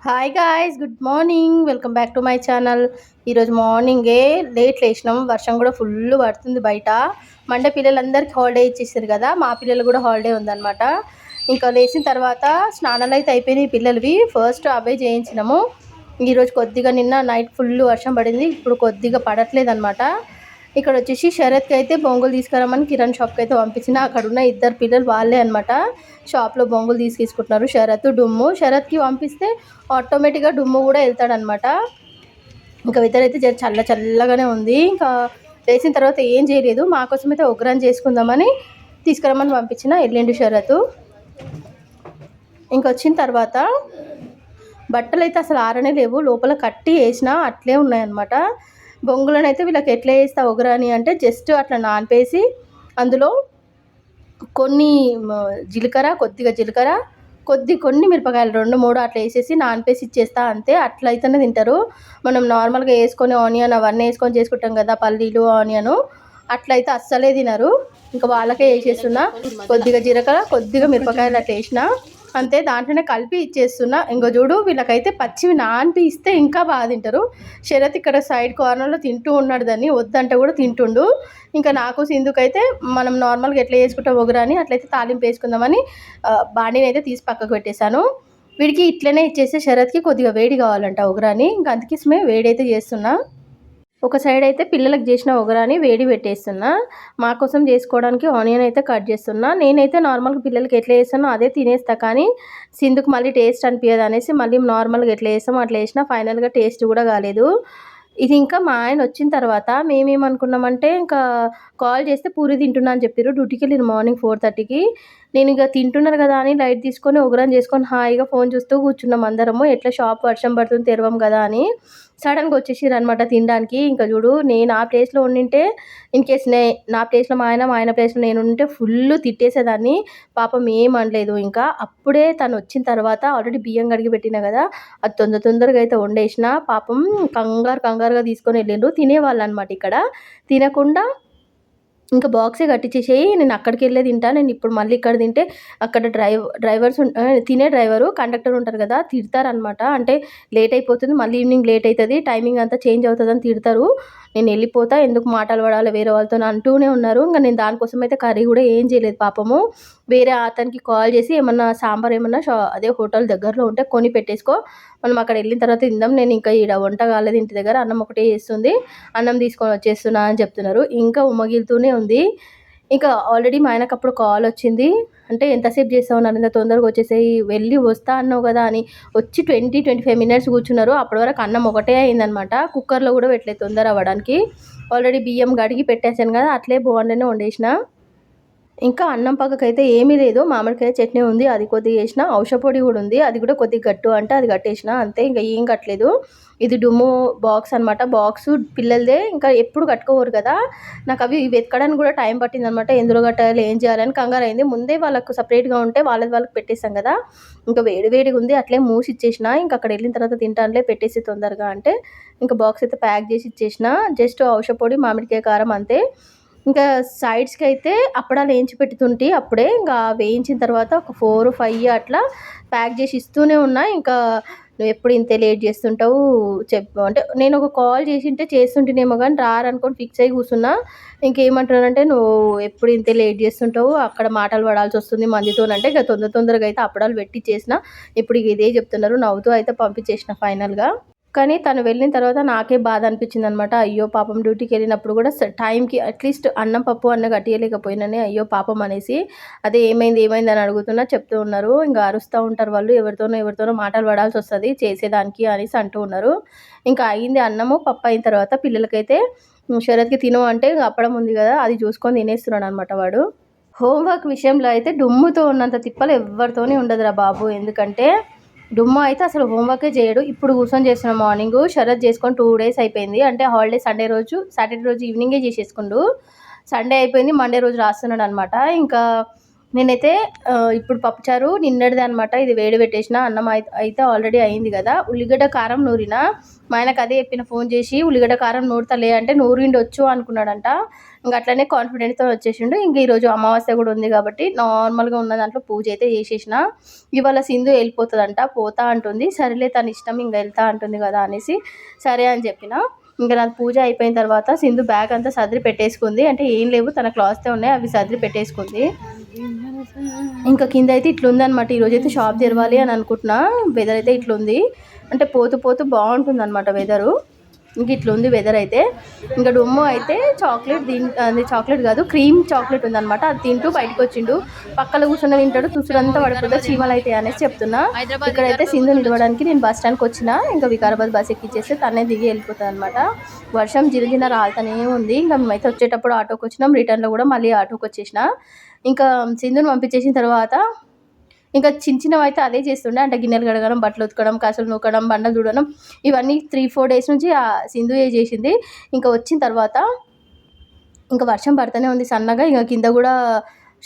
Hi guys, good morning. Welcome back to my channel. ఈరోజు మార్నింగే late లేచినాం. వర్షం కూడా ఫుల్ పడుతుంది బయట. మండే పిల్లలందరికీ హాలిడే ఇచ్చేసారు కదా, మా పిల్లలు కూడా హాలిడే ఉందన్నమాట. ఇంకా లేచిన తర్వాత స్నానాలు అయితే అయిపోయినాయి పిల్లలవి. ఫస్ట్ అవే చేయించినాము. ఈరోజు కొద్దిగా నిన్న నైట్ ఫుల్ వర్షం పడింది, ఇప్పుడు కొద్దిగా పడట్లేదు అనమాట. ఇక్కడ వచ్చేసి శరత్కి అయితే బొంగులు తీసుకురామని కిరణ్ షాప్కి అయితే పంపించిన. అక్కడ ఉన్న ఇద్దరు పిల్లలు వాళ్ళే అనమాట షాప్లో బొంగులు తీసుకుంటున్నారు. శరత్ డుమ్ము. శరత్కి పంపిస్తే ఆటోమేటిక్గా డుమ్ము కూడా వెళ్తాడనమాట. ఇంకా వెదర్ అయితే చల్లగానే ఉంది. ఇంకా వేసిన తర్వాత ఏం చేయలేదు, మా కోసం అయితే ఒగ్రాన్ చేసుకుందామని తీసుకురమ్మని పంపించిన. వెళ్ళిండు శరత్. ఇంకొచ్చిన తర్వాత బట్టలు అయితే అసలు ఆరనే లేవు, లోపల కట్టి వేసినా అట్లే ఉన్నాయన్నమాట. బొంగులను అయితే వీళ్ళకి ఎట్లా వేస్తా ఒగరాని అంటే జస్ట్ అట్లా నానిపేసి అందులో కొద్దిగా జీలకర్ర కొన్ని మిరపకాయలు 2-3 అట్లా వేసేసి నానిపేసి ఇచ్చేస్తా, అంతే. అట్లా అయితేనే తింటారు. మనం నార్మల్గా వేసుకొని ఆనియన్ అవన్నీ వేసుకొని చేసుకుంటాం కదా, పల్లీలు ఆనియను, అట్లయితే అస్సలే తినరు. ఇంకా వాళ్ళకే వేసేస్తున్నా. కొద్దిగా జీలకర్ర కొద్దిగా మిరపకాయలు అట్లా వేసిన, అంతే. దాంట్లోనే కలిపి ఇచ్చేస్తున్నా. ఇంకో చూడు, వీళ్ళకైతే పచ్చివి నానిపి ఇస్తే ఇంకా బాగా తింటారు. శరత్ ఇక్కడ సైడ్ కార్నర్లో తింటూ ఉన్నాడు, దాన్ని వద్దంటే కూడా తింటుండు. ఇంకా నాకు సింధుకైతే మనం నార్మల్గా ఎట్లా వేసుకుంటాం ఒగరాని అట్లయితే తాలింపు వేసుకుందామని బాండీని అయితే తీసి పక్కకు పెట్టేశాను. వీడికి ఇట్లనే ఇచ్చేస్తే శరత్కి కొద్దిగా వేడి కావాలంట ఒగరాని, ఇంకా అందుకోసమే వేడి అయితే చేస్తున్నా. ఒక సైడ్ అయితే పిల్లలకు చేసిన ఒగరాని వేడి పెట్టేస్తున్నా. మా కోసం చేసుకోవడానికి ఆనియన్ అయితే కట్ చేస్తున్నా. నేనైతే నార్మల్గా పిల్లలకి ఎట్లా వేస్తానో అదే తినేస్తా, కానీ సింధుకు మళ్ళీ టేస్ట్ అనిపించదు అనేసి మళ్ళీ నార్మల్గా ఎట్లా వేస్తామో అట్లా వేసినా. ఫైనల్గా టేస్ట్ కూడా కాలేదు. ఇది ఇంకా మా ఆయన వచ్చిన తర్వాత మేమేమనుకున్నామంటే, ఇంకా కాల్ చేస్తే పూరి తింటున్నా అని చెప్పారు. డ్యూటీకి వెళ్ళిన మార్నింగ్ 4:30కి. నేను ఇక తింటున్నారు కదా అని లైట్ తీసుకొని ఒగరాన్ చేసుకొని హాయిగా ఫోన్ చూస్తూ కూర్చున్నాం అందరము. ఎట్లా షాప్ వర్షం పడుతుంది తెరవం కదా అని సడన్గా వచ్చేసిర్రు అనమాట తినడానికి. ఇంకా చూడు, నేను ఆ ప్లేస్లో ఉండింటే ఇన్కేస్ నా ప్లేస్లో మా ఆయన ప్లేస్లో నేను ఉంటే ఫుల్ తిట్టేసేదాన్ని. పాపం ఏం అనలేదు. ఇంకా అప్పుడే తను వచ్చిన తర్వాత ఆల్రెడీ బియ్యం కడిగి పెట్టినా కదా, అది తొందరగా అయితే వండేసిన. పాపం కంగారుగా తీసుకొని వెళ్ళిండ్రు. తినేవాళ్ళు అనమాట. ఇక్కడ తినకుండా ఇంకా బాక్సే కట్టించేసేయి, నేను అక్కడికి వెళ్ళే తింటా, నేను ఇప్పుడు మళ్ళీ ఇక్కడ తింటే అక్కడ డ్రైవర్స్ తినే డ్రైవరు కండక్టర్ ఉంటారు కదా, తిడతారనమాట. అంటే లేట్ అయిపోతుంది, మళ్ళీ ఈవినింగ్ లేట్ అవుతుంది, టైమింగ్ అంతా చేంజ్ అవుతుందని తిడతారు. నేను వెళ్ళిపోతా, ఎందుకు మాటలు పడాలి వేరే వాళ్ళతో అంటూనే ఉన్నారు. ఇంకా నేను దానికోసం అయితే కర్రీ కూడా ఏం చేయలేదు. పాపము వేరే అతనికి కాల్ చేసి ఏమన్నా సాంబార్ ఏమన్నా అదే హోటల్ దగ్గరలో ఉంటే కొని పెట్టేసుకో, మనం అక్కడ వెళ్ళిన తర్వాత తిందాం, నేను ఇంకా ఈడ వంట కాలేదు ఇంటి దగ్గర, అన్నం ఒకటే చేస్తుంది, అన్నం తీసుకొని వచ్చేస్తున్నా అని చెప్తున్నారు. ఇంకా ఉమ్మగిలుతూనే ఉంది. ఇంకా ఆల్రెడీ మా ఆయనకు అప్పుడు కాల్ వచ్చింది. అంటే ఎంతసేపు చేస్తావు నన్ను, తొందరగా వచ్చేసేయి, వెళ్ళి వస్తా అన్నావు కదా అని. వచ్చి 20-25 మినిట్స్ కూర్చున్నారు. అప్పటి వరకు అన్నం ఒకటే అయిందనమాట. కుక్కర్లో కూడా పెట్టలేదు తొందర అవ్వడానికి. ఆల్రెడీ బియ్యం కడిగి పెట్టేశాను కదా, అట్లే బాగుండేనే వండేసిన. ఇంకా అన్నం పక్కకైతే ఏమీ లేదు, మామిడికాయ చట్నీ ఉంది, అది కొద్దిగా వేసిన. ఔషధ పొడి కూడా ఉంది, అది కూడా కొద్దిగా గట్టు అంటే అది కట్టేసిన, అంతే. ఇంకా ఏం కట్టలేదు. ఇది డుమ్ము బాక్స్ అనమాట. బాక్స్ పిల్లలదే, ఇంకా ఎప్పుడు కట్టుకోరు కదా. నాకు అవి వెతకడానికి కూడా టైం పట్టింది అనమాట. ఎందులో కట్టాలి ఏం చేయాలని కంగారు అయింది. ముందే వాళ్ళకు సపరేట్గా ఉంటే వాళ్ళకి పెట్టేసాం కదా. ఇంకా వేడిగా ఉంది, అట్లే మూసి ఇచ్చేసిన. ఇంకా అక్కడ వెళ్ళిన తర్వాత తింటానులే, పెట్టేసి తొందరగా అంటే ఇంకా బాక్స్ అయితే ప్యాక్ చేసి ఇచ్చేసిన. జస్ట్ ఔషధ పొడి మామిడికాయ కారం అంతే. ఇంకా సైడ్స్కి అయితే అప్పడాలు వేయించి పెట్టుతుంటే అప్పుడే ఇంకా వేయించిన తర్వాత ఒక 4-5 అట్లా ప్యాక్ చేసి ఇస్తూనే ఉన్నా. ఇంకా నువ్వు ఎప్పుడు ఇంతే లేట్ చేస్తుంటావు చెప్పు అంటే, నేను ఒక కాల్ చేసింటే చేస్తుంటేనేమో కానీ రారనుకొని ఫిక్స్ అయ్యి కూర్చున్నా. ఇంకేమంటున్నానంటే, నువ్వు ఎప్పుడు ఇంతే లేట్ చేస్తుంటావు, అక్కడ మాటలు పడాల్సి వస్తుంది మందితోనంటే, ఇక తొందరగా అయితే అప్పడాలు పెట్టి చేసిన. ఇప్పుడు ఇదే చెప్తున్నారు, నవ్వుతూ అయితే పంపించేసిన ఫైనల్గా. కానీ తను వెళ్ళిన తర్వాత నాకే బాధ అనిపించింది అనమాట. అయ్యో పాపం, డ్యూటీకి వెళ్ళినప్పుడు కూడా టైంకి అట్లీస్ట్ అన్నం పప్పు అన్న కట్టియలేకపోయినానే, అయ్యో పాపం అనేసి. అదే ఏమైంది అని అడుగుతున్నా, చెప్తూ ఉన్నారు. ఇంకా అరుస్తూ ఉంటారు వాళ్ళు, ఎవరితోనో మాటలు పడాల్సి వస్తుంది చేసేదానికి అనేసి అంటూ ఉన్నారు. ఇంకా అయింది అన్నము పప్పు అయిన తర్వాత పిల్లలకైతే శరత్కి తిను అంటే అప్పడం ఉంది కదా, అది చూసుకొని తినేస్తున్నాడు అనమాట వాడు. హోంవర్క్ విషయంలో అయితే డుమ్ముతో ఉన్నంత తిప్పలు ఎవరితోనే ఉండదురా బాబు. ఎందుకంటే డుమ్మ అయితే అసలు హోంవర్కే చేయడు. ఇప్పుడు కూర్చొని చేస్తున్నాం మార్నింగ్. శరత్ చేసుకొని 2 days అయిపోయింది. అంటే హాలిడే సాటర్డే రోజు ఈవినింగే చేసేసుకుండు. సండే అయిపోయింది, మండే రోజు రాస్తున్నాడు అనమాట. ఇంకా నేనైతే ఇప్పుడు పప్పుచారు నిన్నటిది అనమాట. ఇది వేడి పెట్టేసిన. అన్నం అయితే ఆల్రెడీ అయింది కదా. ఉల్లిగడ్డ కారం నూరిన. మా ఆయనకు అదే చెప్పిన ఫోన్ చేసి, ఉల్లిగడ్డ కారం నూరుతలే అంటే నూరిండొచ్చు అనుకున్నాడంట. ఇంకా అట్లనే కాన్ఫిడెంట్తో వచ్చేసిండు. ఇంక ఈరోజు అమావాస్య కూడా ఉంది కాబట్టి నార్మల్గా ఉన్న దాంట్లో పూజ అయితే చేసేసిన. ఇవాళ సింధు వెళ్ళిపోతుందంట, పోతా అంటుంది. సరేలే తన ఇష్టం, ఇంక వెళ్తా అంటుంది కదా అనేసి సరే అని చెప్పిన. ఇంకా నాకు పూజ అయిపోయిన తర్వాత సింధు బ్యాగ్ అంతా సర్ది పెట్టేసుకుంది. అంటే ఏం లేవు, తన క్లాత్సే ఉన్నాయి, అవి సర్ది పెట్టేసుకుంది. ఇంకా కింద అయితే ఇట్లుందనమాట. ఈరోజు అయితే షాప్ తెరవాలి అని అనుకుంటున్నా. వెదర్ అయితే ఇట్లుంది. అంటే పోతూ పోతూ బాగుంటుంది అనమాట వెదరు. ఇంక ఇట్లుంది వెదర్ అయితే. ఇంకా డొమ్ము అయితే చాక్లెట్ అది చాక్లెట్ కాదు, క్రీమ్ చాక్లెట్ ఉందనమాట. అది తింటూ బయటకు వచ్చిండు. పక్కన కూర్చొని తింటాడు. తుసురంతా పడుతుందో చీమలు అయితే అనేసి చెప్తున్నా. ఇక్కడైతే సింధు నిలవడానికి నేను బస్ స్టాండ్కి వచ్చిన. ఇంకా వికారాబాద్ బస్ ఎక్కిచ్చేస్తే తనే దిగి వెళ్ళిపోతుంది అనమాట. వర్షం జిరిజిన రాలుతూనే ఉంది. ఇంకా మేమైతే వచ్చేటప్పుడు ఆటోకి వచ్చినాం, రిటర్న్లో కూడా మళ్ళీ ఆటోకి వచ్చేసిన. ఇంకా సింధుని పంపించేసిన తర్వాత ఇంకా చిన్న చిన్నవి అయితే అదే చేస్తుండే. అంటే గిన్నెలు కడగడం, బట్టలు ఉతకడం, కసులు నూకడం, బండలు చూడడం, ఇవన్నీ 3-4 డేస్ నుంచి సింధుయే చేసింది. ఇంకా వచ్చిన తర్వాత ఇంకా వర్షం పడుతూనే ఉంది సన్నగా. ఇంకా కింద కూడా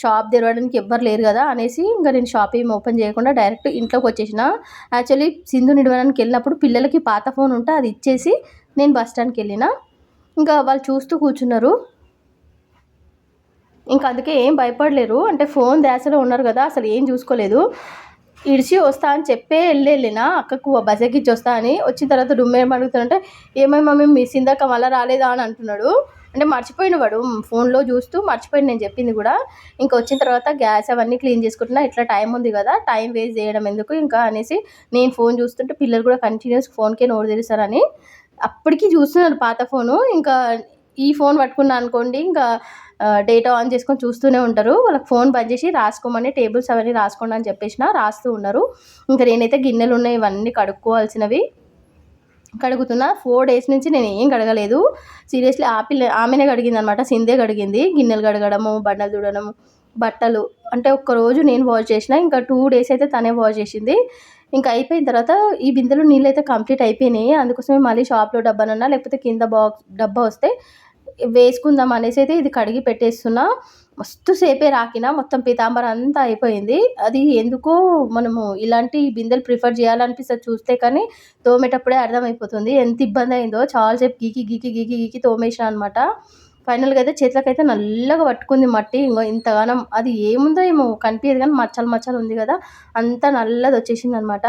షాప్ తెరవడానికి ఎవ్వరు లేరు కదా అనేసి ఇంకా నేను షాప్ ఏమి ఓపెన్ చేయకుండా డైరెక్ట్ ఇంట్లోకి వచ్చేసిన. యాక్చువల్లీ సింధు నిడవడానికి వెళ్ళినప్పుడు పిల్లలకి పాత ఫోన్ ఉంటే అది ఇచ్చేసి నేను బస్ స్టాండ్కి వెళ్ళిన. ఇంకా వాళ్ళు చూస్తూ కూర్చున్నారు. ఇంకా అందుకే ఏం భయపడలేరు. అంటే ఫోన్ ధ్యాసలో ఉన్నారు కదా, అసలు ఏం చూసుకోలేదు. ఇడిచి వస్తా అని చెప్పే వెళ్ళిన అక్కకు బస్ ఎక్కించి వస్తా అని. వచ్చిన తర్వాత డుమ్మేం అడుగుతానంటే ఏమై మమ్మీ మిస్ ఇందాక మళ్ళీ రాలేదా అని అంటున్నాడు. అంటే మర్చిపోయిన వాడు ఫోన్లో చూస్తూ మర్చిపోయిన నేను చెప్పింది కూడా. ఇంకా వచ్చిన తర్వాత గ్యాస్ అవన్నీ క్లీన్ చేసుకుంటున్నా. ఇట్లా టైం ఉంది కదా, టైం వేస్ట్ చేయడం ఎందుకు ఇంకా అనేసి నేను ఫోన్ చూస్తుంటే పిల్లలు కూడా కంటిన్యూస్ ఫోన్కే నోరు తెరుస్తారని అప్పటికి చూస్తున్నారు పాత ఫోను. ఇంకా ఈ ఫోన్ పట్టుకున్నా అనుకోండి, ఇంకా డేటా ఆన్ చేసుకొని చూస్తూనే ఉంటారు. వాళ్ళకి ఫోన్ బంద్ చేసి రాసుకోమని టేబుల్స్ అవన్నీ రాసుకోండి అని చెప్పేసిన రాస్తూ ఉన్నారు. ఇంకా నేనైతే గిన్నెలు ఉన్నాయి, ఇవన్నీ కడుక్కోవాల్సినవి కడుగుతున్నా. 4 డేస్ నుంచి నేను ఏం కడగలేదు. సీరియస్లీ ఆమెనే కడిగింది అనమాట. సింధే కడిగింది. గిన్నెలు కడగడము, బండలు తుడడము, బట్టలు అంటే ఒక్కరోజు నేను వాష్ చేసిన. ఇంకా 2 డేస్ అయితే తనే వాష్ చేసింది. ఇంకా అయిపోయిన తర్వాత ఈ బిందెలో నీళ్ళు అయితే కంప్లీట్ అయిపోయినాయి. అందుకోసమే మళ్ళీ షాప్లో డబ్బానన్నా లేకపోతే కింద డబ్బా వస్తే వేసుకుందాం అనేసి అయితే ఇది కడిగి పెట్టేస్తున్నా. మస్తు సేపే రాకిన, మొత్తం పీతాంబరం అంతా అయిపోయింది. అది ఎందుకో మనము ఇలాంటి బిందెలు ప్రిఫర్ చేయాలనిపిస్తుంది చూస్తే, కానీ తోమేటప్పుడే అర్థమైపోతుంది ఎంత ఇబ్బంది అయిందో. చాలాసేపు గీకి గీకి గీకి గీకి తోమేసిన అనమాట. ఫైనల్గా అయితే చేతులకైతే నల్లగా పట్టుకుంది మట్టి. ఇంకో ఇంతగానం అది ఏముందో ఏమో కనిపించదు, కానీ మచ్చలు మచ్చలు ఉంది కదా, అంతా నల్లది వచ్చేసింది అనమాట.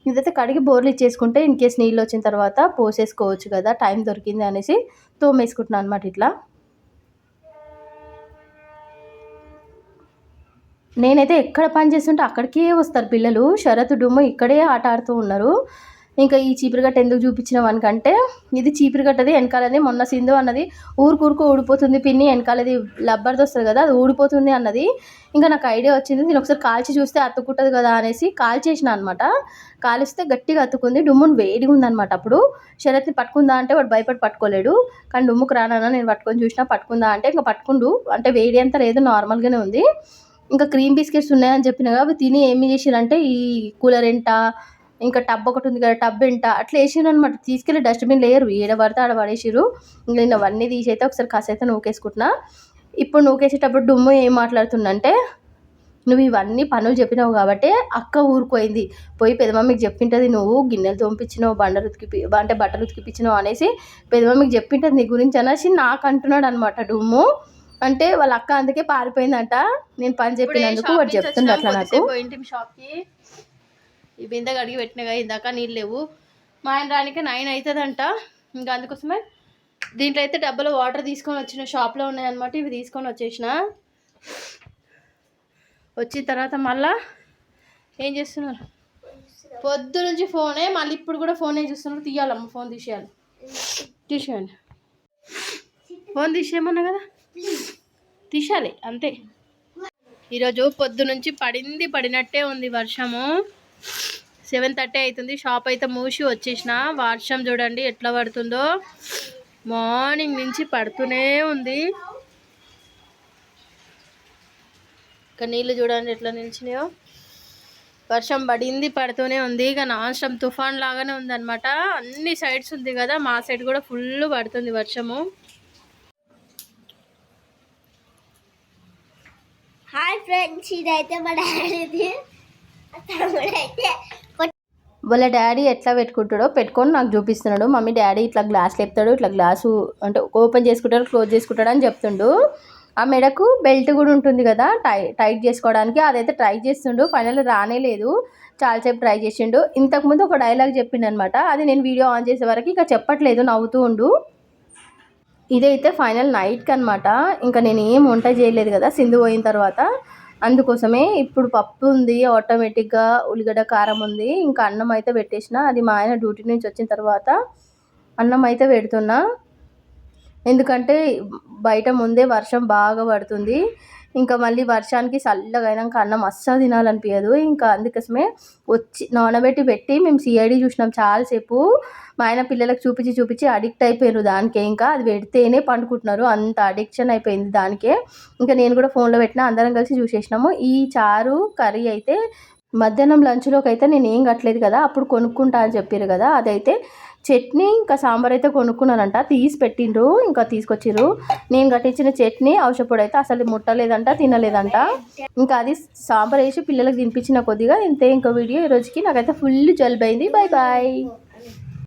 ఇదైతే కడిగి బోర్లు ఇచ్చేసుకుంటే ఇన్ కేస్ నీళ్ళు వచ్చిన తర్వాత పోసేసుకోవచ్చు కదా, టైం దొరికింది అనేసి తోమేసుకుంటున్నాను అనమాట. ఇట్లా నేనైతే ఎక్కడ పని చేస్తుంటే అక్కడికే వస్తారు పిల్లలు. శరత్ డుమ్ము ఇక్కడే ఆట ఆడుతూ ఉన్నారు. ఇంకా ఈ చీపురుగట్ట ఎందుకు చూపించిన వానికంటే ఇది చీపురుగట్టది వెనకాలది. మొన్న సింధు అన్నది ఊరుకూరుకు ఊడిపోతుంది పిన్ని, వెనకాలది లబ్బర్ది వస్తుంది కదా అది ఊడిపోతుంది అన్నది. ఇంకా నాకు ఐడియా వచ్చింది, నేను ఒకసారి కాల్చి చూస్తే అతుక్కుంటుంది కదా అనేసి కాల్చేసిన అనమాట. కాలిస్తే గట్టిగా అతుక్కుంది. డుమ్మును వేడిగా ఉందనమాట. అప్పుడు శరత్ని పట్టుకుందా అంటే వాడు భయపడి పట్టుకోలేడు. కానీ డుమ్ముకు రానన్నా నేను పట్టుకొని చూసినా, పట్టుకుందా అంటే ఇంకా పట్టుకుండు. అంటే వేడి అంతా లేదు, నార్మల్గానే ఉంది. ఇంకా క్రీమ్ బిస్కెట్స్ ఉన్నాయని చెప్పిన అవి తిని ఏమి చేసిరంటే ఈ కూలర్ ఎంట, ఇంకా టబ్ ఒకటి ఉంది కదా టబ్ ఎంట అట్లా వేసిరు అనమాట. తీసుకెళ్ళి డస్ట్బిన్ లేరు, ఏడ పడితే ఆడ పడేసిరు. ఇంకా నేను అవన్నీ తీసి అయితే ఒకసారి కాసైతే నూకేసుకుంటున్నా. ఇప్పుడు నూకేసేటప్పుడు డుమ్ము ఏం మాట్లాడుతుందంటే, నువ్వు ఇవన్నీ పనులు చెప్పినావు కాబట్టి అక్క ఊరుకోయింది, పోయి పెదమమ్మకి చెప్పింటుంది నువ్వు గిన్నెలు తోంపించినావు, అంటే బట్టలు ఉతికిపించినావు అనేసి పెదమమ్మకి చెప్పింటుంది నీ గురించి అనేసి నాకు అంటున్నాడు అనమాట డుమ్ము. అంటే వాళ్ళ అక్క అందుకే పారిపోయిందంట నేను పని చెప్పినందుకు. వాడు చెప్తుండే అట్లా నాకు. పోయింటి షాప్కి, ఈ బిందె కడిగి పెట్టినగా ఇందాక నీళ్ళు లేవు. మా ఆయన రానికే 9 అవుతుందంట. ఇంకా అందుకోసమే దీంట్లో అయితే డబ్బాలో వాటర్ తీసుకొని వచ్చిన, షాప్లో ఉన్నాయన్నమాట. ఇవి తీసుకొని వచ్చేసిన. వచ్చిన తర్వాత మళ్ళా ఏం చేస్తున్నారు, పొద్దు నుంచి ఫోనే, మళ్ళీ ఇప్పుడు కూడా ఫోనే చూస్తున్నారు. తీయాలమ్మ, ఫోన్ తీసేయండి. ఫోన్ తీసేయమన్నా కదా, తీసేయాలి అంతే. ఈరోజు పొద్దు నుంచి పడినట్టే ఉంది వర్షము. 7:30 అవుతుంది. షాప్ అయితే మూసి వచ్చేసిన. వర్షం చూడండి ఎట్లా పడుతుందో, మార్నింగ్ నుంచి పడుతూనే ఉంది. ఇక నీళ్ళు చూడండి ఎట్లా నిలిచినాయో. వర్షం పడుతూనే ఉంది. ఇక నాన్ స్టాప్ తుఫాన్ లాగానే ఉందన్నమాట. అన్ని సైడ్స్ ఉంది కదా, మా సైడ్ కూడా ఫుల్ పడుతుంది వర్షము. హాయ్ ఫ్రెండ్స్, ఇదైతే మా డాడీది. తమ్ముడైతే వాళ్ళ డాడీ ఎట్లా పెట్టుకుంటాడో పెట్టుకొని నాకు చూపిస్తున్నాడు. మమ్మీ డాడీ ఇట్లా గ్లాస్ లేపుతాడు, ఇట్లా గ్లాసు అంటే ఓపెన్ చేసుకుంటాడు, క్లోజ్ చేసుకుంటాడు అని చెప్తుండు. ఆ మెడకు బెల్ట్ కూడా ఉంటుంది కదా టైట్ చేసుకోవడానికి, అదైతే ట్రై చేస్తుండు. ఫైనల్ రానే లేదు, చాలాసేపు ట్రై చేసిండు. ఇంతకుముందు ఒక డైలాగ్ చెప్పిండు అనమాట, అది నేను వీడియో ఆన్ చేసే వరకు ఇక చెప్పట్లేదు, నవ్వుతూ ఉండు. ఇదైతే ఫైనల్ నైట్కి అనమాట. ఇంకా నేను ఏం వంట చేయలేదు కదా సింధు పోయిన తర్వాత, అందుకోసమే ఇప్పుడు పప్పు ఉంది, ఆటోమేటిక్గా ఉల్లిగడ్డ కారం ఉంది, ఇంకా అన్నం అయితే పెట్టేసిన. అది మా ఆయన డ్యూటీ నుంచి వచ్చిన తర్వాత అన్నం అయితే పెడుతున్నా, ఎందుకంటే బయట ముందే వర్షం బాగా పడుతుంది. ఇంకా మళ్ళీ వర్షానికి చల్లగా అయినాక అన్నం అస్సలు తినాలనిపించదు. ఇంకా అందుకోసమే వచ్చి నానబెట్టి మేము సిఐడి చూసినాం చాలాసేపు. మా ఆయన పిల్లలకు చూపించి అడిక్ట్ అయిపోయారు దానికే. ఇంకా అది పెడితేనే పండుకుంటున్నారు, అంత అడిక్షన్ అయిపోయింది దానికే. ఇంకా నేను కూడా ఫోన్లో పెట్టినా, అందరం కలిసి చూసేసినాము. ఈ చారు కర్రీ అయితే మధ్యాహ్నం లంచ్లోకి అయితే నేను ఏం కట్టలేదు కదా, అప్పుడు కొనుక్కుంటా అని చెప్పారు కదా, అదైతే చట్నీ ఇంకా సాంబార్ అయితే కొనుక్కున్నానంట, తీసి పెట్టిండ్రు, ఇంకా తీసుకొచ్చిర్రు. నేను కట్టించిన చట్నీ ఔషధపొడి అయితే అసలు ముట్టలేదంట, తినలేదంట. ఇంకా అది సాంబార్ వేసి పిల్లలకు తినిపించిన కొద్దిగా ఇంతే. ఇంకో వీడియో ఈ రోజుకి. నాకైతే ఫుల్ జలుబైంది. Bye bye.